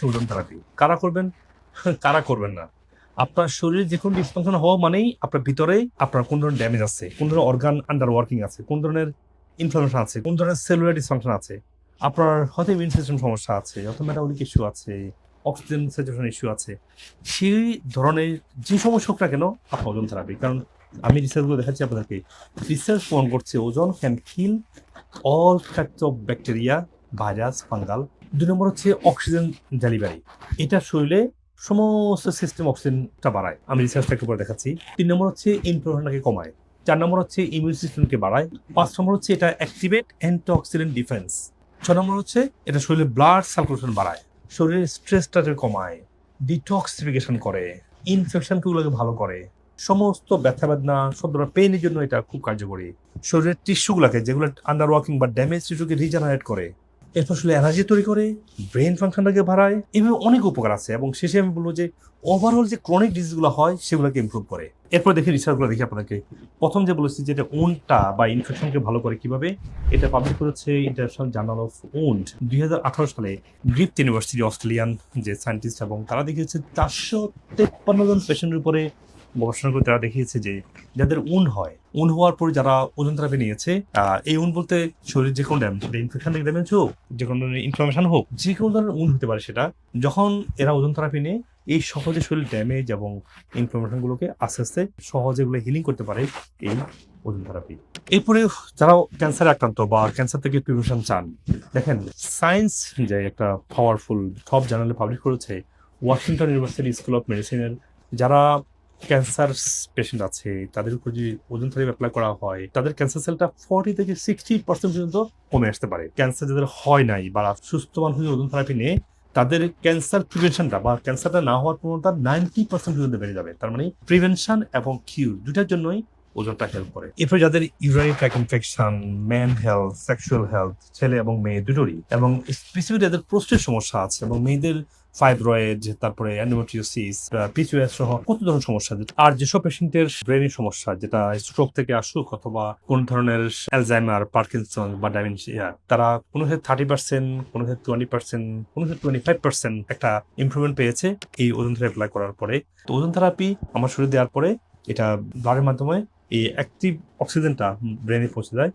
ওজন থেরাপি। কারা করবেন? কারা করবেন না? আপনার শরীরে যে কোনো ডিসফাংশন হওয়া মানেই আপনার ভিতরে আপনার কোন ধরনের ড্যামেজ আছে, কোন ধরনের অর্গান আন্ডার ওয়ার্কিং আছে, কোন ধরনের ইনফ্লামেশন আছে, কোন ধরনের সেলুলার ডিসফাংশন আছে। আপনার হয়তো ইমিউন সিস্টেম সমস্যা আছে, হয়তো মেটাবলিক ইস্যু আছে, অক্সিজেন স্যাচুরেশন ইস্যু আছে। সেই ধরনের যে সমস্যা হোক না কেন, আপনার ওজন থেরাপি। কারণ আমি রিসার্চগুলো দেখাচ্ছি আপনাদেরকে। রিসার্চ প্রমাণ করছে ওজন can kill all types of bacteria, virus, fungal. ২ নম্বর হচ্ছে অক্সিজেন ডেলিভারি। এটা শরীরে সমস্ত সিস্টেম অক্সিজেনটা বাড়ায়। আমি রিসার্চটা একটু পরে দেখাচ্ছি। ৩ নম্বর হচ্ছে ইনফ্লামেশনকে কমায়। ৪ নম্বর হচ্ছে ইমিউন সিস্টেমকে বাড়ায়। ৫ নম্বর হচ্ছে এটা অ্যাক্টিভেট অ্যান্টিঅক্সিডেন্ট ডিফেন্স। ৬ নম্বর হচ্ছে এটা শরীরে ব্লাড সার্কুলেশন বাড়ায়, শরীরের স্ট্রেসটাকে কমায়, ডিটক্সিফিকেশন করে, ইনফেকশনগুলোকে ভালো করে। সমস্ত ব্যথা বেদনা, সব ধরনের পেইনের জন্য এটা খুব কার্যকরী। শরীরের টিস্যুগুলোকে যেগুলো আন্ডার ওয়ার্কিং বা ড্যামেজ টিস্যুকে রিজেনারেট করে। এরপর আসলে এনার্জি তৈরি করে, ব্রেন ফাংশনটাকে বাড়ায়। এভাবে অনেক উপকার আছে এবং শেষে আমি বলবো যে ওভারঅল যে ক্রনিক ডিজিজগুলো হয় সেগুলোকে ইমপ্রুভ করে। এরপর দেখি রিসার্চগুলো দেখি আপনাদেরকে। প্রথম যে বলেছি যে এটা উন্ডটা বা ইনফেকশনকে ভালো করে কিভাবে, এটা পাবলিশ করেছে ইন্টারন্যাশনাল জার্নাল অফ উন্ড ২০১৮ সালে। গ্রিফথ ইউনিভার্সিটি অস্ট্রেলিয়ান যে সায়েন্টিস্ট, এবং তারা দেখিয়েছে ৪৫৩ জন পেশেন্টের উপরে গবেষণা করে তারা দেখিয়েছে যে যাদের উন হওয়ার পরে যারা ওজন থেরাপি নিয়েছে, এই উন বলতে শরীরের যে কোনো ড্যামেজ, সেটা ইনফেকশন থেকে ড্যামেজ হোক, যে কোনো ধরনের ইনফ্লামেশন হোক, যে কোনো ধরনের উন হতে পারে, সেটা যখন এরা ওজন থেরাপি নেয়, এই সহজে শরীর ড্যামেজ এবং ইনফ্লামেশনগুলোকে আস্তে আস্তে সহজে এগুলো হিলিং করতে পারে এই ওজন থেরাপি। এরপরে যারা ক্যান্সারে আক্রান্ত বা ক্যান্সার থেকে প্রিভেনশন চান, দেখেন সায়েন্স যে একটা পাওয়ারফুল টপ জার্নালে পাবলিশ করেছে ওয়াশিংটন ইউনিভার্সিটি স্কুল অফ মেডিসিনের, যারা ক্যান্সার পেশেন্ট আছে তাদের উপর যদি ওজন থেরাপি অ্যাপ্লাই করা হয়, তাদের ক্যান্সার সেলটা 40 থেকে 60% পর্যন্ত কমে আসতে পারে। ক্যান্সার যাদের হয় নাই বা সুস্থ মানুষ যদি ওজন থেরাপি নেয়, তাদের ক্যান্সার প্রিভেনশনটা বা ক্যান্সারটা না হওয়ার প্রবণতা 90% পর্যন্ত বেড়ে যাবে। তার মানে প্রিভেনশন এবং কিউর দুটার জন্যই ওজনটা হেল্প করে। এরপর যাদের urinary tract infection, men health, sexual health, ছেলে এবং মেয়ে দুটোরই, এবং স্পেসিফিক যাদের প্রোস্টেট সমস্যা আছে এবং মেয়েদের ফাইব্রয়েড, তারপরে অ্যান্ডোমেট্রিওসিস, পিসিওএস সহ কত ধরনের সমস্যা আছে। আর যেসব পেশেন্টের ব্রেনের সমস্যা, যেটা স্ট্রোক থেকে আসুক অথবা কোন ধরনের অ্যালজাইমার, পার্কিনসন বা ডাইমেনশিয়া, তারা কোনো ক্ষেত্রে 30%, কোনো ক্ষেত্রে 20%, কোনো ক্ষেত্রে 25% একটা ইমপ্রুভমেন্ট পেয়েছে এই ওজন থেরাপি অ্যাপ্লাই করার পরে। তো ওজন থেরাপি আমার শরীরে দেওয়ার পরে এটা ব্লাডের মাধ্যমে এই অ্যাক্টিভ অক্সিজেনটা ব্রেনে পৌঁছে যায়।